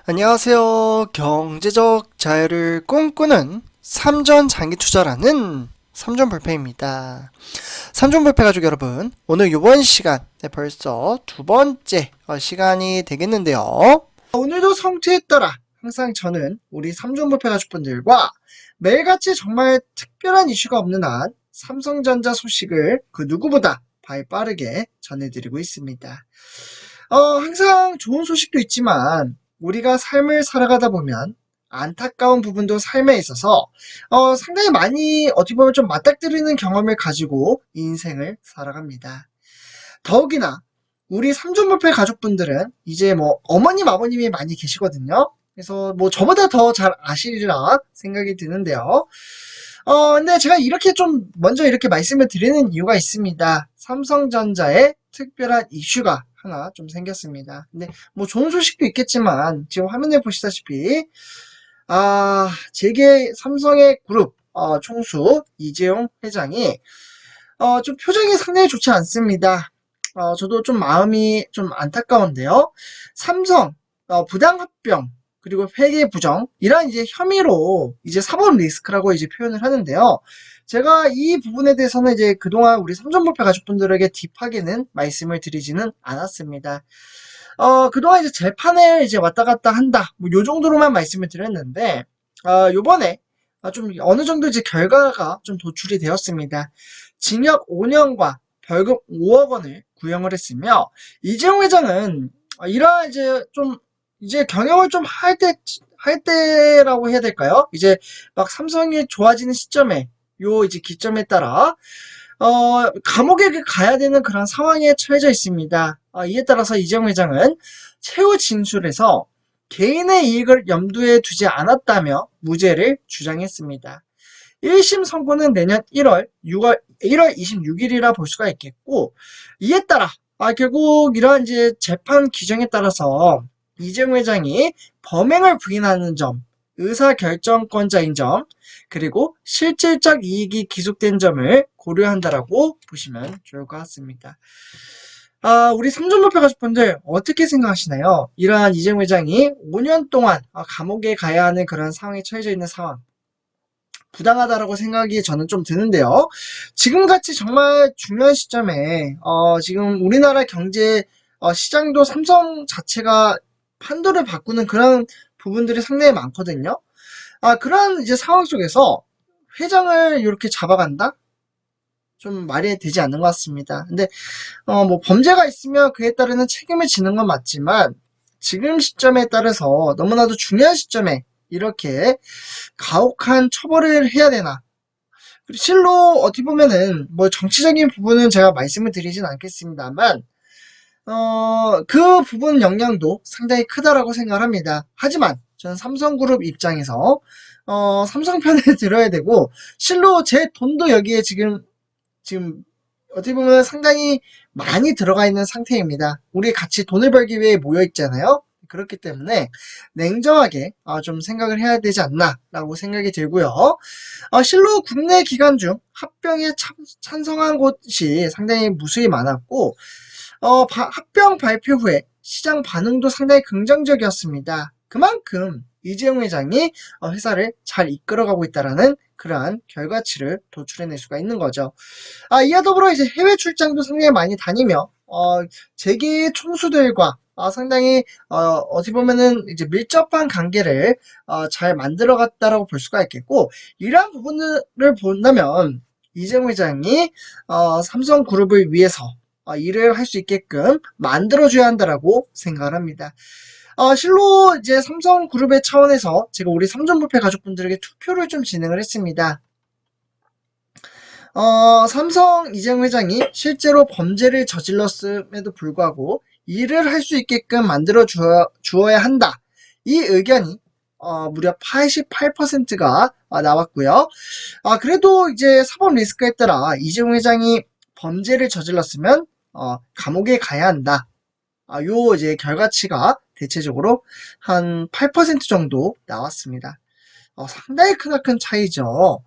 안녕하세요. 경제적 자유를 꿈꾸는 삼전 장기 투자라는 삼전불패입니다. 삼전불패 가족 여러분, 오늘 이번 시간 벌써 두 번째 시간이 되겠는데요. 오늘도 성투에 따라 항상 저는 우리 삼전불패 가족분들과 매일같이 정말 특별한 이슈가 없는 한 삼성전자 소식을 그 누구보다 빠르게 전해드리고 있습니다. 항상 좋은 소식도 있지만 우리가 삶을 살아가다 보면 안타까운 부분도 삶에 있어서 상당히 많이 어떻게 보면 좀 맞닥뜨리는 경험을 가지고 인생을 살아갑니다. 더욱이나 우리 삼촌불패 가족분들은 이제 뭐 어머님 아버님이 많이 계시거든요. 그래서 뭐 저보다 더 잘 아시리라 생각이 드는데요. 근데 제가 이렇게 좀 먼저 이렇게 말씀을 드리는 이유가 있습니다. 삼성전자의 특별한 이슈가 하나 좀 생겼습니다. 근데 뭐 좋은 소식도 있겠지만 지금 화면에 보시다시피 재계 삼성의 그룹 총수 이재용 회장이 좀 표정이 상당히 좋지 않습니다. 저도 좀 마음이 좀 안타까운데요. 삼성 부당합병 그리고 회계 부정 이런 이제 혐의로 이제 사법 리스크라고 이제 표현을 하는데요. 제가 이 부분에 대해서는 이제 그동안 우리 삼전불패 가족분들에게 딥하게는 말씀을 드리지는 않았습니다. 그동안 이제 재판을 이제 왔다 갔다 한다. 뭐 요 정도로만 말씀을 드렸는데, 요번에 좀 어느 정도 이제 결과가 좀 도출이 되었습니다. 징역 5년과 벌금 5억 원을 구형을 했으며, 이재용 회장은 이러한 이제 경영을 좀 할 때라고 해야 될까요? 이제 막 삼성이 좋아지는 시점에, 요 이제 기점에 따라 감옥에 가야 되는 그런 상황에 처해져 있습니다. 이에 따라서 이재용 회장은 최후 진술에서 개인의 이익을 염두에 두지 않았다며 무죄를 주장했습니다. 1심 선고는 내년 1월 26일이라 볼 수가 있겠고, 이에 따라 결국 이러한 이제 재판 규정에 따라서 이재용 회장이 범행을 부인하는 점, 의사결정권자인 점, 그리고 실질적 이익이 기속된 점을 고려한다라고 보시면 좋을 것 같습니다. 우리 삼전불패 가족분들 어떻게 생각하시나요? 이러한 이재용 회장이 5년 동안 감옥에 가야 하는 그런 상황에 처해져 있는 상황. 부당하다라고 생각이 저는 좀 드는데요. 지금같이 정말 중요한 시점에 지금 우리나라 경제 시장도 삼성 자체가 판도를 바꾸는 그런 부분들이 상당히 많거든요. 그런 이제 상황 속에서 회장을 이렇게 잡아간다? 좀 말이 되지 않는 것 같습니다. 근데 뭐 범죄가 있으면 그에 따르는 책임을 지는 건 맞지만 지금 시점에 따라서 너무나도 중요한 시점에 이렇게 가혹한 처벌을 해야 되나? 그리고 실로 어떻게 보면은 뭐 정치적인 부분은 제가 말씀을 드리진 않겠습니다만 그 부분 영향도 상당히 크다라고 생각합니다. 하지만 저는 삼성그룹 입장에서 삼성 편을 들어야 되고 실로 제 돈도 여기에 지금 어떻게 보면 상당히 많이 들어가 있는 상태입니다. 우리 같이 돈을 벌기 위해 모여 있잖아요. 그렇기 때문에 냉정하게 좀 생각을 해야 되지 않나 라고 생각이 들고요. 실로 국내 기관 중 합병에 찬성한 곳이 상당히 무수히 많았고 합병 발표 후에 시장 반응도 상당히 긍정적이었습니다. 그만큼 이재용 회장이 회사를 잘 이끌어가고 있다라는 그러한 결과치를 도출해낼 수가 있는 거죠. 이와 더불어 이제 해외 출장도 상당히 많이 다니며 재계 총수들과 상당히 어떻게 보면은 이제 밀접한 관계를 잘 만들어갔다라고 볼 수가 있겠고, 이러한 부분들을 본다면 이재용 회장이 삼성그룹을 위해서 일을 할 수 있게끔 만들어줘야 한다라고 생각을 합니다. 실로 이제 삼성그룹의 차원에서 제가 우리 삼전불패 가족분들에게 투표를 좀 진행을 했습니다. 삼성 이재용 회장이 실제로 범죄를 저질렀음에도 불구하고 일을 할 수 있게끔 만들어 주어야 한다. 이 의견이 무려 88%가 나왔고요. 그래도 이제 사법 리스크에 따라 이재용 회장이 범죄를 저질렀으면 감옥에 가야 한다. 요 이제 결과치가 대체적으로 한 8% 정도 나왔습니다. 상당히 크나큰 차이죠.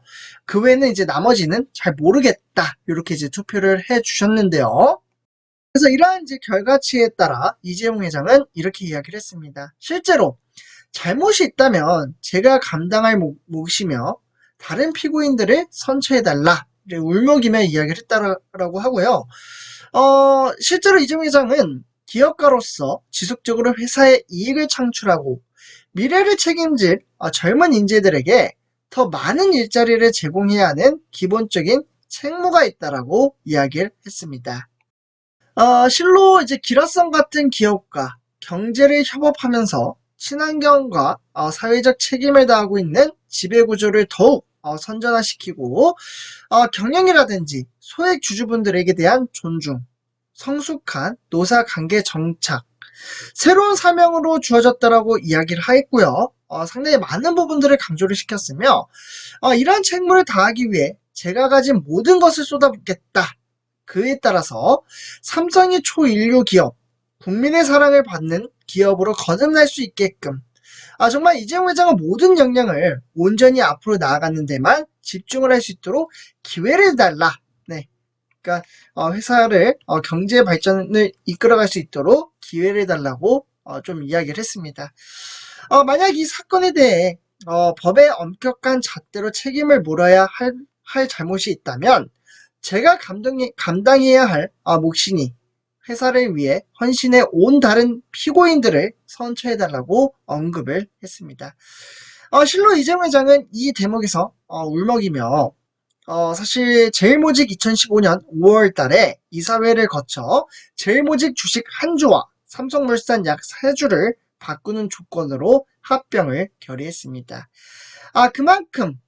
그 외에는 이제 나머지는 잘 모르겠다. 이렇게 이제 투표를 해 주셨는데요. 그래서 이러한 이제 결과치에 따라 이재용 회장은 이렇게 이야기를 했습니다. 실제로 잘못이 있다면 제가 감당할 몫이며 다른 피고인들을 선처해달라 울먹이며 이야기를 했다라고 하고요. 실제로 이재용 회장은 기업가로서 지속적으로 회사에 이익을 창출하고 미래를 책임질 젊은 인재들에게 더 많은 일자리를 제공해야 하는 기본적인 책무가 있다라고 이야기를 했습니다. 실로 이제 기라성 같은 기업과 경제를 협업하면서 친환경과 사회적 책임을 다하고 있는 지배구조를 더욱 선전화시키고 경영이라든지 소액 주주분들에게 대한 존중, 성숙한 노사관계 정착, 새로운 사명으로 주어졌다라고 이야기를 하였고요. 상당히 많은 부분들을 강조를 시켰으며 이러한 책무를 다하기 위해 제가 가진 모든 것을 쏟아붓겠다. 그에 따라서 삼성이 초인류 기업, 국민의 사랑을 받는 기업으로 거듭날 수 있게끔 정말 이재용 회장은 모든 역량을 온전히 앞으로 나아가는 데만 집중을 할 수 있도록 기회를 달라. 네. 그러니까 회사를 경제 발전을 이끌어갈 수 있도록 기회를 달라고 좀 이야기를 했습니다. 만약 이 사건에 대해 법의 엄격한 잣대로 책임을 물어야 할 잘못이 있다면 제가 감당해야 할 몫이니 회사를 위해 헌신해 온 다른 피고인들을 선처해달라고 언급을 했습니다. 실로 이재용 회장은 이 대목에서 울먹이며 사실 제일모직 2015년 5월 달에 이사회를 거쳐 제일모직 주식 한 주와 삼성물산 약 4주를 바꾸는 조건으로 합병을 결의했습니다. 그만큼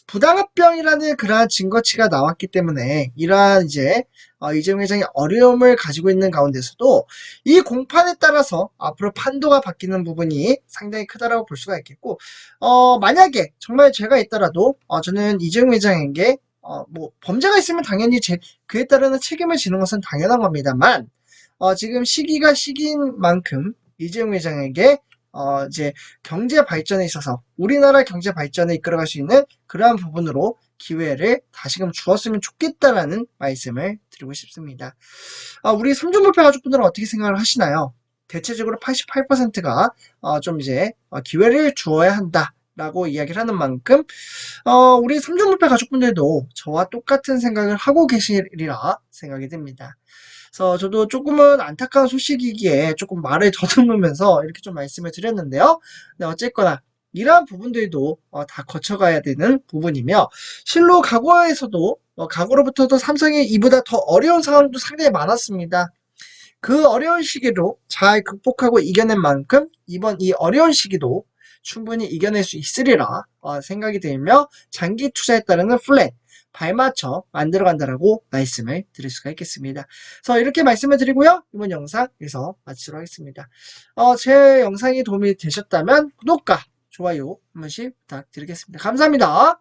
부당합병이라는 그러한 증거치가 나왔기 때문에 이러한 이제 이재용 회장이 어려움을 가지고 있는 가운데서도 이 공판에 따라서 앞으로 판도가 바뀌는 부분이 상당히 크다라고 볼 수가 있겠고 만약에 정말 죄가 있더라도 저는 이재용 회장에게 뭐 범죄가 있으면 당연히 그에 따르는 책임을 지는 것은 당연한 겁니다만 지금 시기가 시기인 만큼 이재용 회장에게 이제 경제 발전에 있어서 우리나라 경제 발전을 이끌어갈 수 있는 그러한 부분으로 기회를 다시금 주었으면 좋겠다라는 말씀을 드리고 싶습니다. 우리 삼중불패 가족분들은 어떻게 생각을 하시나요? 대체적으로 88%가 좀 이제 기회를 주어야 한다라고 이야기를 하는 만큼 우리 삼중불패 가족분들도 저와 똑같은 생각을 하고 계시리라 생각이 듭니다. 그래서 저도 조금은 안타까운 소식이기에 조금 말을 더듬으면서 이렇게 좀 말씀을 드렸는데요. 네, 어쨌거나 이러한 부분들도 다 거쳐가야 되는 부분이며 실로 과거에서도 과거로부터도 삼성이 이보다 더 어려운 상황도 상당히 많았습니다. 그 어려운 시기로 잘 극복하고 이겨낸 만큼 이번 이 어려운 시기도 충분히 이겨낼 수 있으리라 생각이 들며 장기 투자에 따르는 플랜 발맞춰 만들어간다라고 말씀을 드릴 수가 있겠습니다. 그래서 이렇게 말씀을 드리고요. 이번 영상 여기서 마치도록 하겠습니다. 제 영상이 도움이 되셨다면 구독과 좋아요 한 번씩 부탁드리겠습니다. 감사합니다.